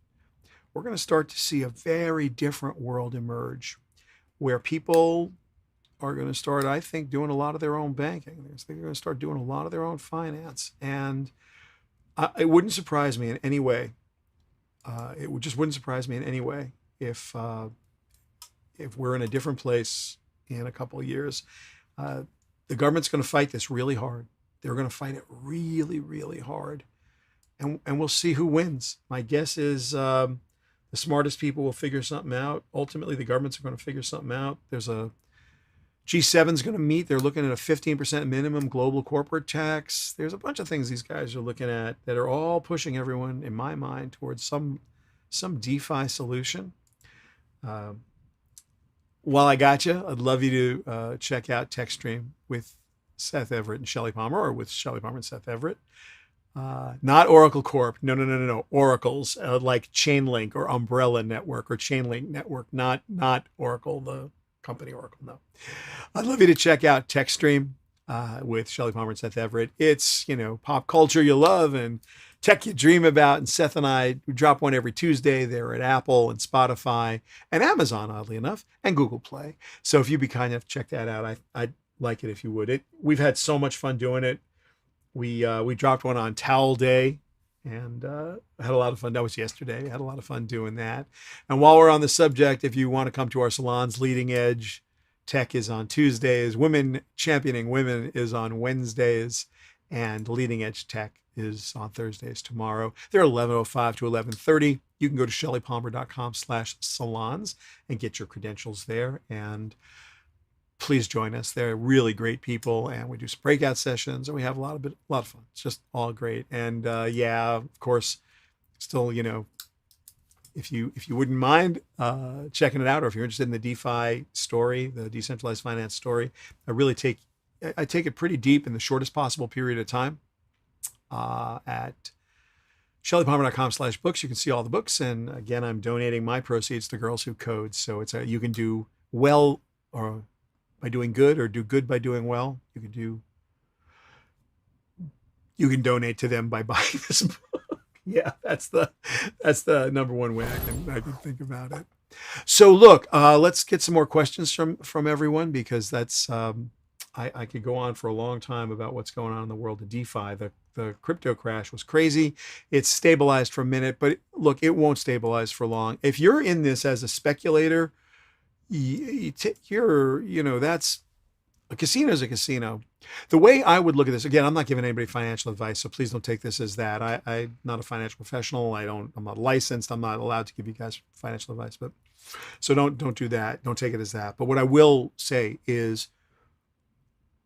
we're going to start to see a very different world emerge where people are going to start, I think, doing a lot of their own banking. They're going to start doing a lot of their own finance. And it wouldn't surprise me in any way. Just wouldn't surprise me in any way if we're in a different place in a couple of years. The government's going to fight this really hard. They're going to fight it really, really hard. And we'll see who wins. My guess is the smartest people will figure something out. Ultimately, the governments are going to figure something out. There's a G7 is going to meet. They're looking at a 15% minimum global corporate tax. There's a bunch of things these guys are looking at that are all pushing everyone, in my mind, towards some DeFi solution. While I got you, I'd love you to check out TechStream with Seth Everett and Shelly Palmer, or with Shelly Palmer and Seth Everett. Not Oracle Corp. No. Oracles, like Chainlink or Umbrella Network or Chainlink Network, not Oracle, the company Oracle. No. I'd love you to check out TechStream with Shelly Palmer and Seth Everett. It's, pop culture you love and tech you dream about. And Seth and I drop one every Tuesday. They're at Apple and Spotify and Amazon, oddly enough, and Google Play. So if you'd be kind enough to check that out, I'd like it if you would. We've had so much fun doing it. We dropped one on Towel Day and had a lot of fun. That was yesterday. Had a lot of fun doing that. And while we're on the subject, if you want to come to our salons, Leading Edge Tech is on Tuesdays. Women Championing Women is on Wednesdays. And Leading Edge Tech is on Thursdays tomorrow. They're 11:05 to 11:30. You can go to shellypalmer.com/salons and get your credentials there. And please join us. They're really great people, and we do some breakout sessions, and we have a lot of fun. It's just all great. And of course, still, if you wouldn't mind checking it out, or if you're interested in the DeFi story, the decentralized finance story, I take it pretty deep in the shortest possible period of time. At shellypalmer.com/books, you can see all the books. And again, I'm donating my proceeds to Girls Who Code. So you can do well or by doing good, or do good by doing well. You can donate to them by buying this book. Yeah, that's the number one way I can think about it. So look, let's get some more questions from everyone, because that's I could go on for a long time about what's going on in the world of DeFi. The crypto crash was crazy. It's stabilized for a minute, but look, it won't stabilize for long. If you're in this as a speculator, that's a casino is a casino. The way I would look at this, again, I'm not giving anybody financial advice, so please don't take this as that. I'm not a financial professional. I'm not licensed. I'm not allowed to give you guys financial advice, but so don't do that. Don't take it as that. But what I will say is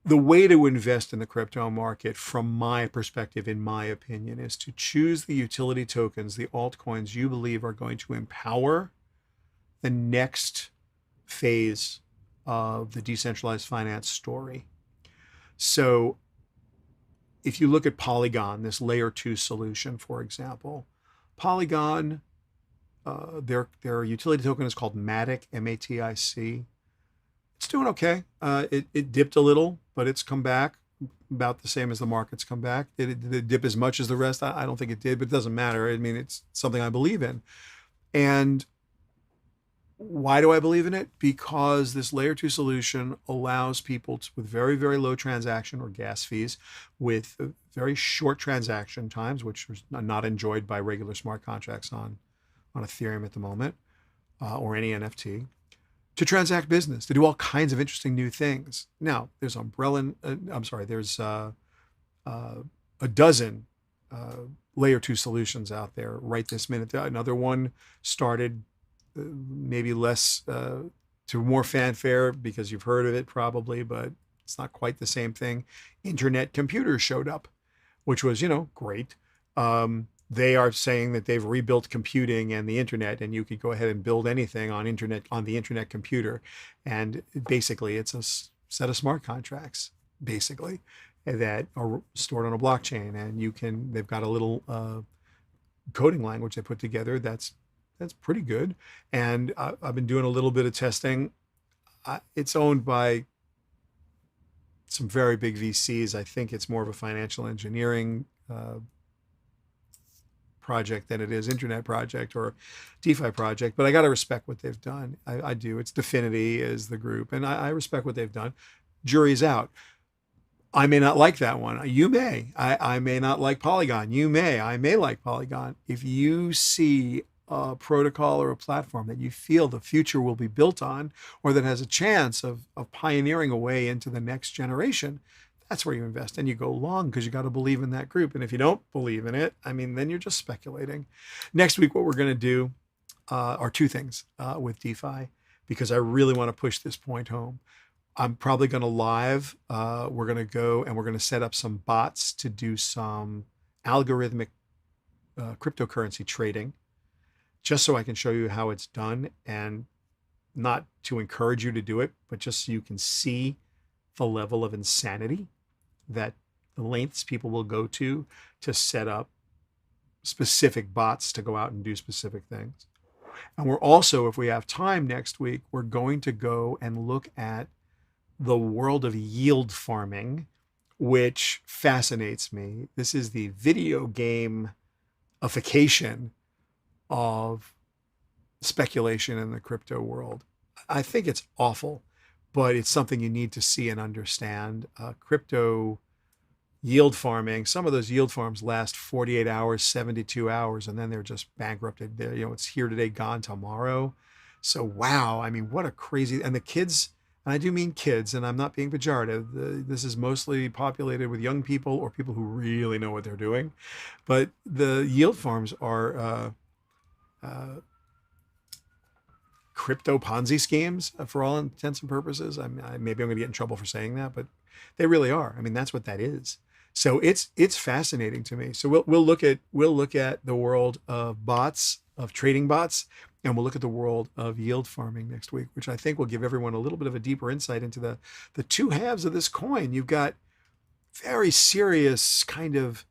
the way to invest in the crypto market, from my perspective, in my opinion, is to choose the utility tokens, the altcoins you believe are going to empower the next phase of the decentralized finance story. So if you look at Polygon, this layer 2 solution, for example, Polygon, their utility token is called MATIC, M-A-T-I-C. It's doing okay. It dipped a little, but it's come back about the same as the market's come back. Did it dip as much as the rest? I don't think it did, but it doesn't matter. I mean, it's something I believe in. And why do I believe in it? Because this layer 2 solution allows people with very, very low transaction or gas fees, with very short transaction times, which is not enjoyed by regular smart contracts on Ethereum at the moment, or any NFT, to transact business, to do all kinds of interesting new things. Now, there's there's a dozen layer 2 solutions out there right this minute. Another one started maybe less to more fanfare because you've heard of it probably, but it's not quite the same thing. Internet computers showed up, which was, great. They are saying that they've rebuilt computing and the internet, and you could go ahead and build anything on the internet computer. And basically it's a set of smart contracts, basically, that are stored on a blockchain. And they've got a little coding language they put together that's pretty good. And I've been doing a little bit of testing. It's owned by some very big VCs. I think it's more of a financial engineering project than it is internet project or DeFi project, but I got to respect what they've done. I do. It's Definity is the group, and I respect what they've done. Jury's out. I may not like that one. You may. I may not like Polygon. You may. I may like Polygon. If you see a protocol or a platform that you feel the future will be built on, or that has a chance of pioneering a way into the next generation, that's where you invest and you go long, because you got to believe in that group. And if you don't believe in it, then you're just speculating. Next week, what we're going to do are two things with DeFi, because I really want to push this point home. I'm probably going to live. We're going to go and we're going to set up some bots to do some algorithmic cryptocurrency trading, just so I can show you how it's done, and not to encourage you to do it, but just so you can see the level of insanity, that the lengths people will go to set up specific bots to go out and do specific things. And we're also, if we have time next week, we're going to go and look at the world of yield farming, which fascinates me. This is the video game-ification of speculation in the crypto world. I think it's awful, but it's something you need to see and understand. Crypto yield farming, some of those yield farms last 48 hours, 72 hours, and then they're just bankrupted. It's here today, gone tomorrow. So, wow, what a crazy, and the kids, and I do mean kids, and I'm not being pejorative. This is mostly populated with young people or people who really know what they're doing. But the yield farms are crypto Ponzi schemes for all intents and purposes. Maybe I'm going to get in trouble for saying that, but they really are. That's what that is. So it's fascinating to me. So we'll look at the world of bots, of trading bots, and we'll look at the world of yield farming next week, which I think will give everyone a little bit of a deeper insight into the two halves of this coin. You've got very serious kind of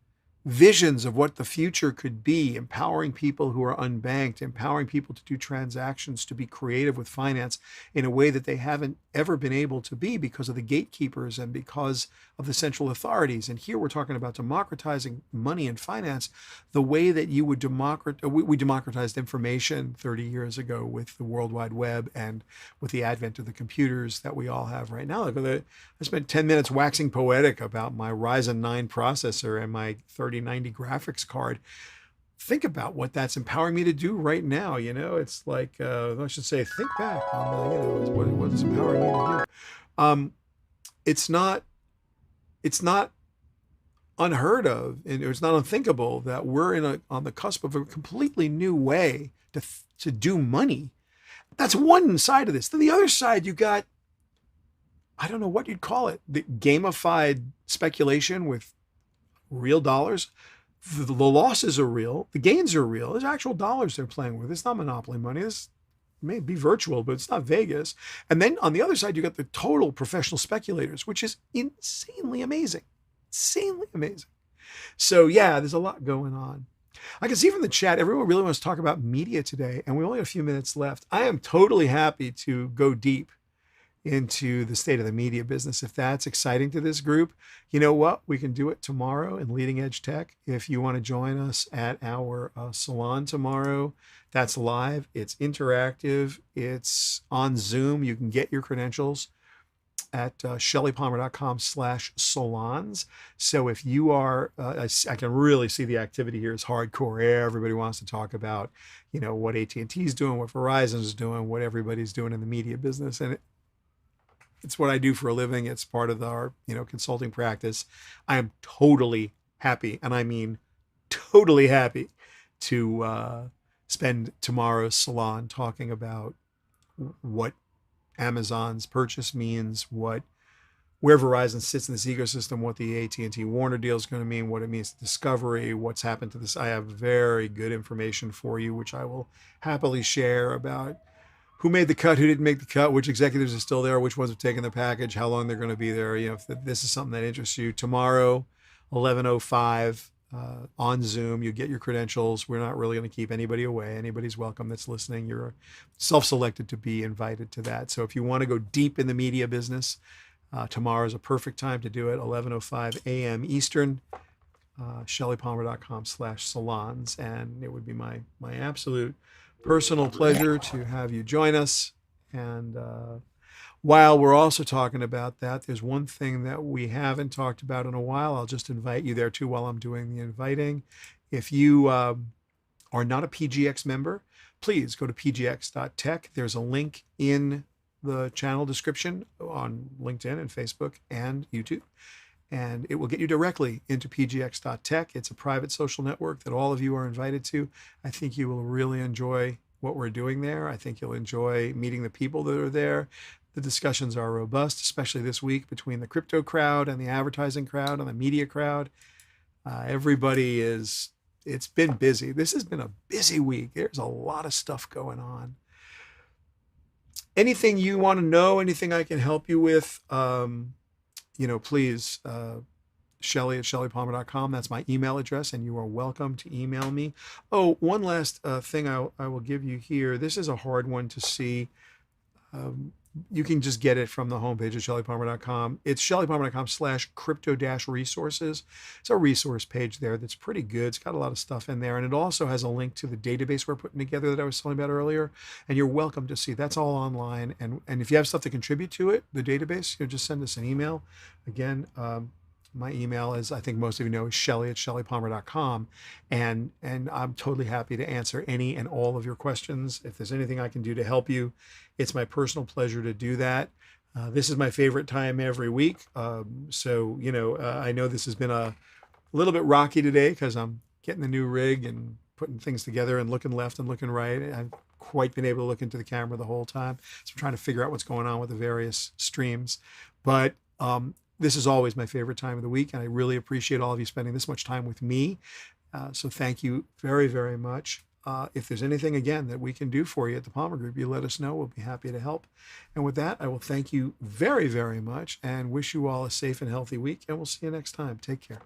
visions of what the future could be, empowering people who are unbanked, empowering people to do transactions, to be creative with finance in a way that they haven't ever been able to be because of the gatekeepers and because of the central authorities. And here we're talking about democratizing money and finance the way that you would we democratized information 30 years ago with the World Wide Web and with the advent of the computers that we all have right now. I spent 10 minutes waxing poetic about my Ryzen 9 processor and my 3090 graphics card. Think about what that's empowering me to do right now. It's like, I should say, think back on what it's empowering me to do. It's not unheard of, and it's not unthinkable that we're on the cusp of a completely new way to do money. That's one side of this. Then the other side, you got, I don't know what you'd call it, the gamified speculation with real dollars. The losses are real. The gains are real. There's actual dollars they're playing with. It's not monopoly money. This may be virtual, but it's not Vegas. And then on the other side, you got the total professional speculators, which is insanely amazing. Insanely amazing. So yeah, there's a lot going on. I can see from the chat, everyone really wants to talk about media today, and we only have a few minutes left. I am totally happy to go deep into the state of the media business. If that's exciting to this group, you know what? We can do it tomorrow in Leading Edge Tech. If you want to join us at our salon tomorrow, that's live. It's interactive. It's on Zoom. You can get your credentials at shellypalmer.com/salons. So if you are, I can really see the activity here is hardcore. Everybody wants to talk about, what AT&T is doing, what Verizon is doing, what everybody's doing in the media business. And it's what I do for a living. It's part of our, consulting practice. I am totally happy, and I mean totally happy, to spend tomorrow's salon talking about what Amazon's purchase means, where Verizon sits in this ecosystem, what the AT&T Warner deal is going to mean, what it means to Discovery, what's happened to this. I have very good information for you, which I will happily share about who made the cut, who didn't make the cut, which executives are still there, which ones have taken the package, how long they're going to be there. If this is something that interests you, tomorrow, 11:05 on Zoom, you get your credentials. We're not really going to keep anybody away. Anybody's welcome that's listening. You're self-selected to be invited to that. So if you want to go deep in the media business, tomorrow is a perfect time to do it. 11:05 a.m. Eastern, shellypalmer.com/salons. And it would be my absolute personal pleasure to have you join us. And while we're also talking about that, there's one thing that we haven't talked about in a while. I'll just invite you there too while I'm doing the inviting. If you are not a PGX member, please go to PGX.tech. There's a link in the channel description on LinkedIn and Facebook and YouTube, and it will get you directly into PGX.tech. It's a private social network that all of you are invited to. I think you will really enjoy what we're doing there. I think you'll enjoy meeting the people that are there. The discussions are robust, especially this week between the crypto crowd and the advertising crowd and the media crowd. It's been busy. This has been a busy week. There's a lot of stuff going on. Anything you want to know, anything I can help you with, please, Shelly at shellypalmer.com. That's my email address, and you are welcome to email me. Oh, one last thing I will give you here. This is a hard one to see. You can just get it from the homepage at shellypalmer.com. It's shellypalmer.com/crypto-resources. It's a resource page there that's pretty good. It's got a lot of stuff in there. And it also has a link to the database we're putting together that I was telling about earlier. And you're welcome to see. That's all online. And if you have stuff to contribute to it, the database, just send us an email. Again, my email is, I think most of you know, is Shelly at shellypalmer.com. And I'm totally happy to answer any and all of your questions. If there's anything I can do to help you, it's my personal pleasure to do that. This is my favorite time every week. I know this has been a little bit rocky today because I'm getting the new rig and putting things together and looking left and looking right. I haven't quite been able to look into the camera the whole time. So I'm trying to figure out what's going on with the various streams. But this is always my favorite time of the week, and I really appreciate all of you spending this much time with me. So thank you very, very much. If there's anything, again, that we can do for you at the Palmer Group, you let us know. We'll be happy to help. And with that, I will thank you very, very much and wish you all a safe and healthy week, and we'll see you next time. Take care.